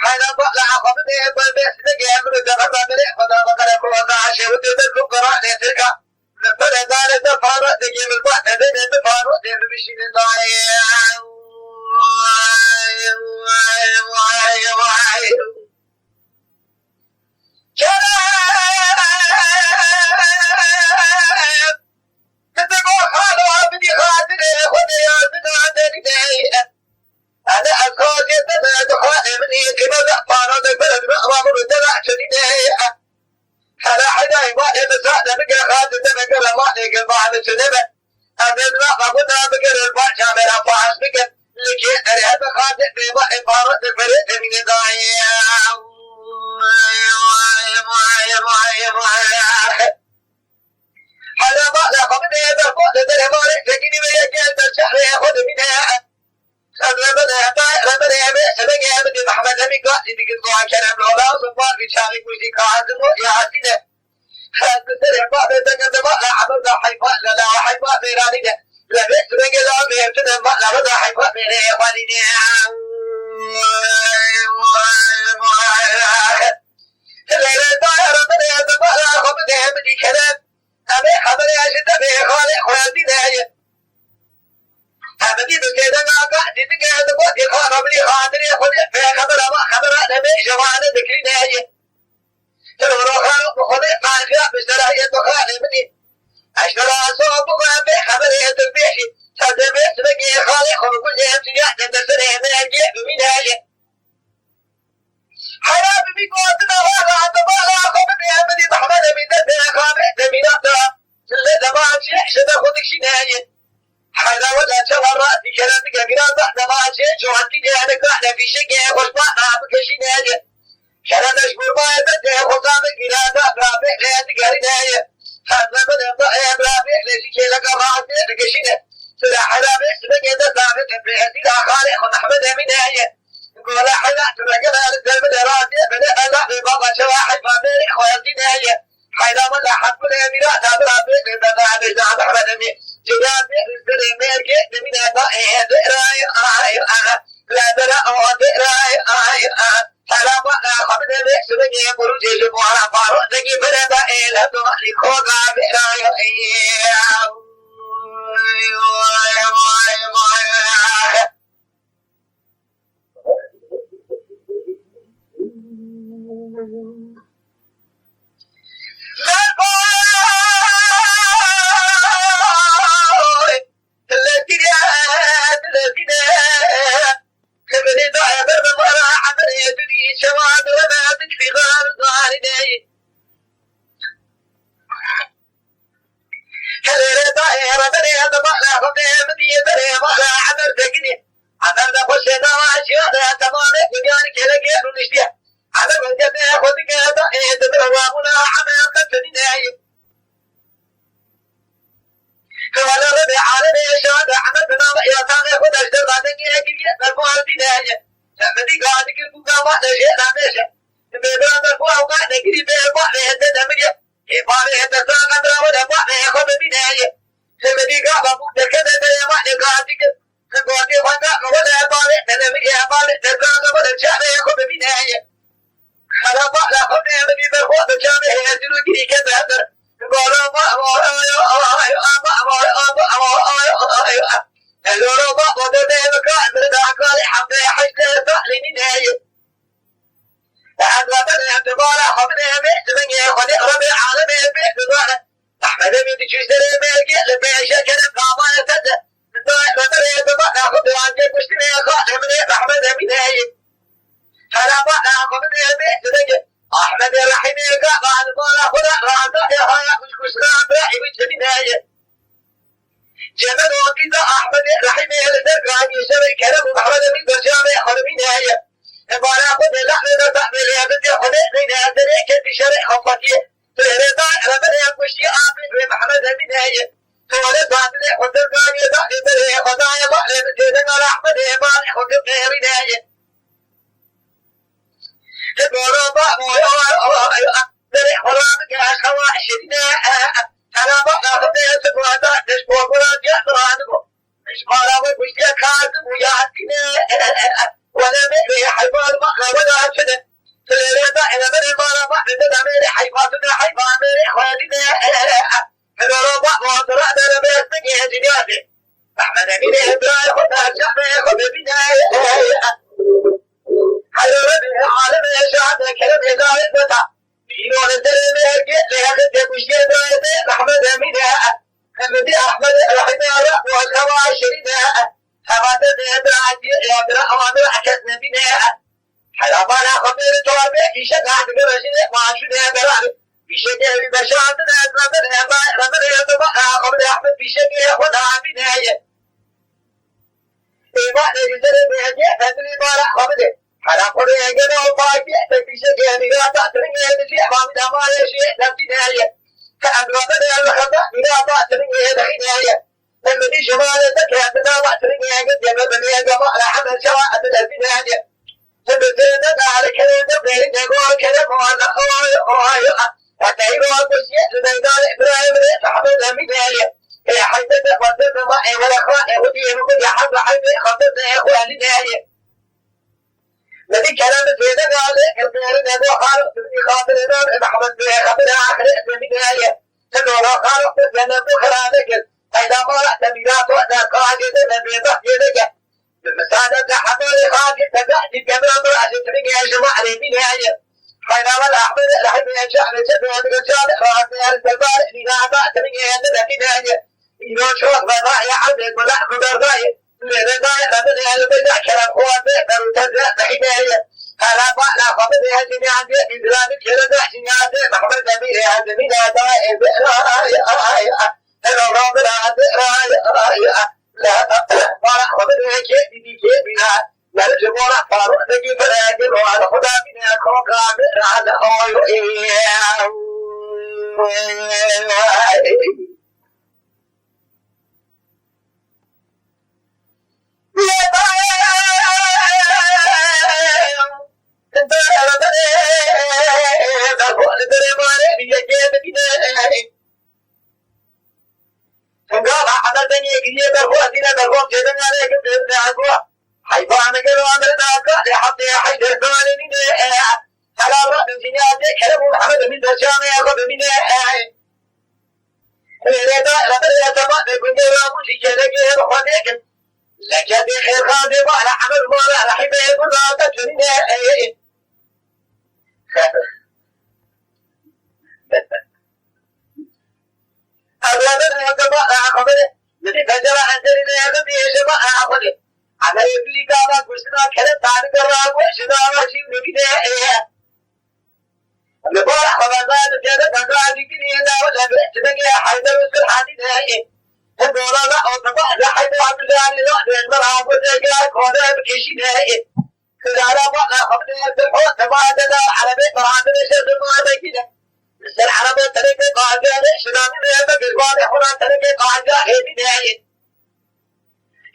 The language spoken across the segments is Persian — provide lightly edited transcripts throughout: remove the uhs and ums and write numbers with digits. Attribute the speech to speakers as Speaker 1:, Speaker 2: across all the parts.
Speaker 1: حين طلع خبني بالبيت لقي من الدفر مليح فضا بقرة عاشي ودي بالفقراء ليتركا نبدا دار الدفارة لقي من البعث بين الدفارة لقي بشي نضايع أنا أقول جدا دخان مني كذا فارد البلد مأمر الدلع شديد أنا حدا ما يمسح نبقى خالد نبقى ما نقل بعد سنبة أنا لا قبلنا بقى الباشا من أفاس بقى لكي أنا هذا خالد بما فارد البلد من ضايع حدا ما لا قبلنا بقى الدلع ما لكني ما يجي الشهر ياخذ منها ربنا يا بدي محمد أبي قاسي تقطع كلام العلا وصفار في شارك وشي قاعدين يا حسينة خلت تسرع بعض تقدم لا عمل ذا حيفاء لا حيفاء ميراني ده لا بس بقى لا بيبتدى لا بدا حيفاء ميراني يا خوانيني الليلة داير ربنا يتبع لا خبط يا بدي كلام أبي خبر يا شد أبي خالق خواتي داير هذي بكذا ما قاعد تقعد تقول يخاف بلي خاطر ياخذ في خبر أنا بيجوانه ذكري ناجي ترى روحه بخذ ما جاء بسرعة يتوقع مني أشترى صوب وقابل خبر يتبيشي هذا بس بقي خالي خرج كل يوم تجاه تدرسني ناجي بمناجي حرام بيقولنا هذا تبغى خبر يا بدي محمد من ده خابر تميناته اللي ما شيء شبه خذك شي ناجي حدا ولا تورط كلامك قرا بعد ما جيت وانتي انا قاعد في شيء خوش ما بكشي ناجي كلام مشغول ما بده خصامك قرا رابع لا تقرينايه هذا من الضعيف رابع ليش كذا قرات بكشي سلا حدا بس بقى ده ثابت في هذه اخالي احمد من هي يقول حدا تبقى الزلمه راسي بدا لا بابا شواحد ما بين اخواتي نايه حدا ولا حق الاميرات هذا رابع ده بعد جاب احمد من جاب الزلمه من هذا راي لا ترى راي سلام خبر بس بقى بروج جمهور فاروق تجي بدا لا تخلي خوغا براي ولا لا أمر أكدنا بناء حرامنا خبر توابع في شكا تقرشنا ما شنا براد في شكا بشارتنا رمضنا يطبع قبل أحمد في شكا يخدها بناية إيمان يجزل بهجي فدري بارا خبره حرام قد يجنو باقي في شكا نغاطة ترنجي نسيح ومن ما يشيء نبناية كأمرنا الخطأ نغاطة ترنجي نبناية المدي شمالتك هاتنا وعترنجي قد يمبني قبع لحمد شواء البناية تبتنا على كلام بين يقول كلام وانا خايا حتى يروح بسيء لميدان إبراهيم صاحبنا بداية يا حيدنا وصلنا معي ولا خاء ودي يقول يا حب حبي خطتنا يا اخوان نهاية الذي كلام بيننا على كبيرنا ابو خالق في خاطرنا محمد بن خبر اخر بداية تقول خالق بن ابو خالق اذا ما رأت بذات وقت قاعدة بيضح يدك المساعدة حضر خاطئ تبعت كمان رأس تريق يا جماعة البداية حينما الأحمد لحد يجعل سبع الرجال رأسنا التبارع لنعباء تريق يا البداية إذا شوق بضاء يا عبد ولحم برضاي لرضاي ربنا البدع كلام قوات بيقدر تزرع الحداية هلا بقى خبر يا جماعة إسلام الجردة جنات محمد أمير يا جميل دائم أنا رابنا رأي لا فرح خبرنا كيفنا لا الجمهور فاروق نجي فراجل وعلى خدا بنا كوكا على فقال حضرتني كذي برغوتنا برغوت جدنا عليك بإذن عقوة حيثان قالوا أمرنا قال حطي حيث الثاني على رأس سنياتي كلام محمد من دشان يأخذ من لذا لمن يتبع بكل يوم شكلك يرخونك لك بخير خادم على حمد مالا رحمه يقول لا تجرنا أبلغنا يتبع أخبره الذي فجر عن جرنا يغذي يجمع أخبره على يبلي قاما قرسنا كلام تعرف الراب وحشنا وحشي ونبدا لبارح وبعدين جاءت أقرأ ذكري هنا ولا بيحتمل يا حيدر وسرحاني نهائي هدولا لا أطبع لا حيدر عبد الله لا المرأة وزيجا كونا بكيشي نهائي كذا بقى خبرنا يتبعون تبعدنا على بيت مرحبا شد ما بكذا مثل حرمة تركة قاعدة شنان نهائي بالقاعدة حران تركة قاعدة هذه نهائي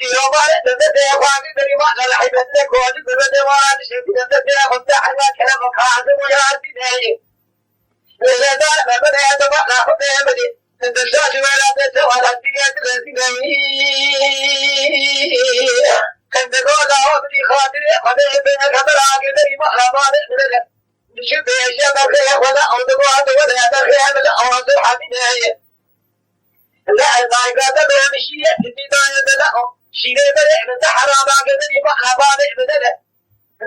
Speaker 1: يوم على تبدأ يا أخواني دري ما لا حيبتك وادي تبدأ وادي شيء تبدأ يا خمسة حنا كلامك هذا ويا نهائي إذا دار بدأ يتبع لا خطة يبدي تنتشاش ولا تسوى على الدنيا تلازمني كان تقول له بدي خاطري خذ بين الخبر عقد ما لا ما نقدر نشوف يا شباب يا ولا أو تقعد ولا تخيل لا أو صح بداية لا ما يقدر بمشي بداية لا شيء بدأ من حرام عقد ما لا ما نقدر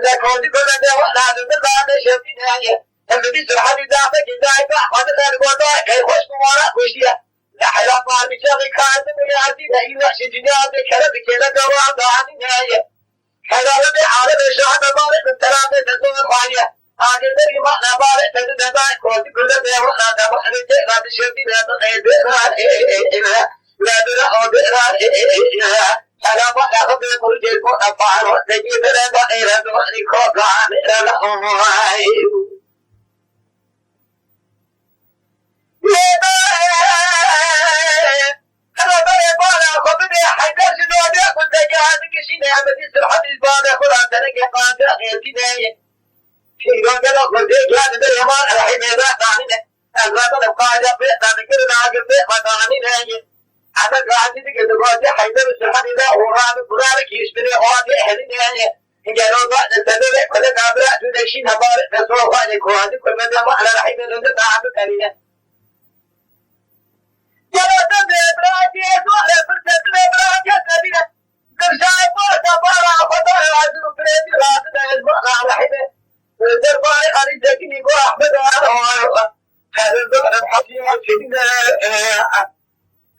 Speaker 1: لا كود كل ده ولا تقدر هذا شيء بداية الذي سرحان ذاك جدايك هذا كان قولا كي خوش مورا خوشيا لا حرام ما بيجي كان من عندي لا شيء جناد كلام كذا جواب عندي نهاية هذا ربي عالم الشعب مالك التراب تزور خالية هذا اللي ما نبالي تزور ذاك كود كل ده ولا تبغى نجي لا تشوف لا تغير لا أو أنا ما أخذ البرج كون أفعل تجيب لنا إلى دخل كوكا لا أنا بقى بالا خبري حيدر جنودي كنت جاهزك شيني عمدي سرحة البالا خلا تركي قاطع غيرتناي في قاطع قلت جاهز باليمان الحين يبقى عنينا الغابة القاعدة بيئنا نكرنا عقل بيئنا عنينا أنا قاعدة كده حيدر سرحة إذا ورامي قرارك يشتري قاطع حديني إن جانوا بعد السبب كل قابلة تدشين هبارك نسوه قاعدة قاعدة كل من يمع على الحين لنده تعبك علينا يلا تبدأ إبراهيم يسوع لفرصة إبراهيم يسوع كرشاي فوق تبارا فطار عزيز فريدي راسنا يسمع على حده الدرباري علي جاكين يقول أحمد هذا الزمن الحكيم والشديد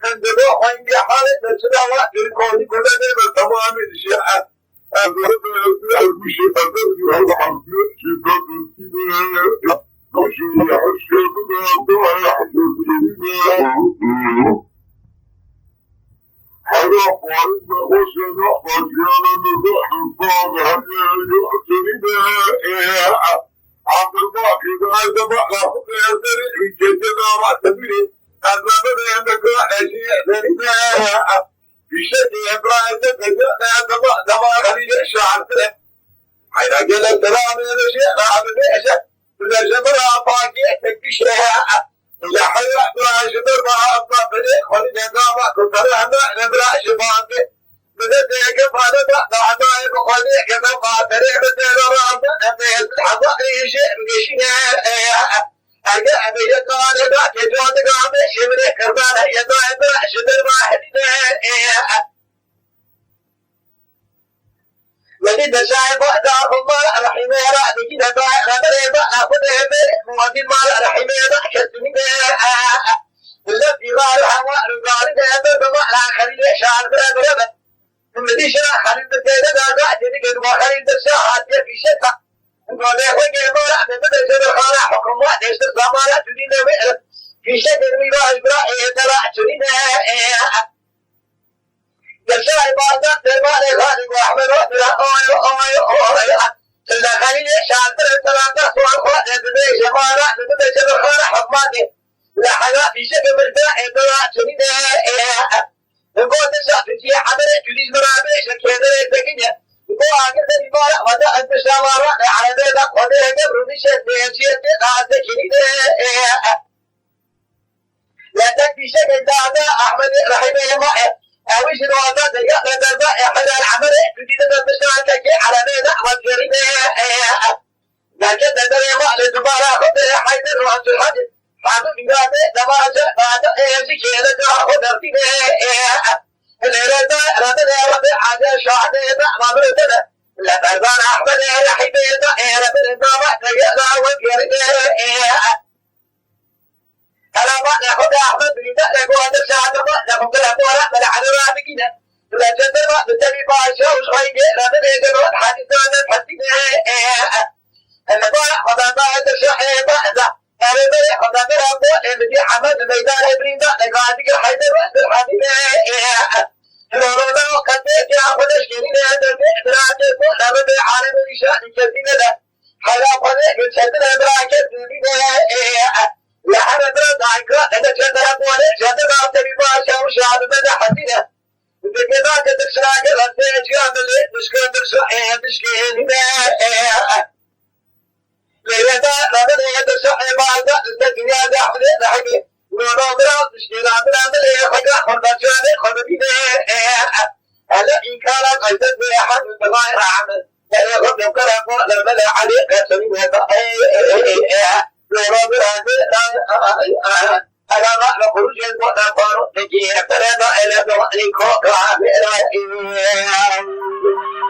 Speaker 1: الزبوح وإنجي حالة نسنا وقت الكوني كل ذلك تمام الشيء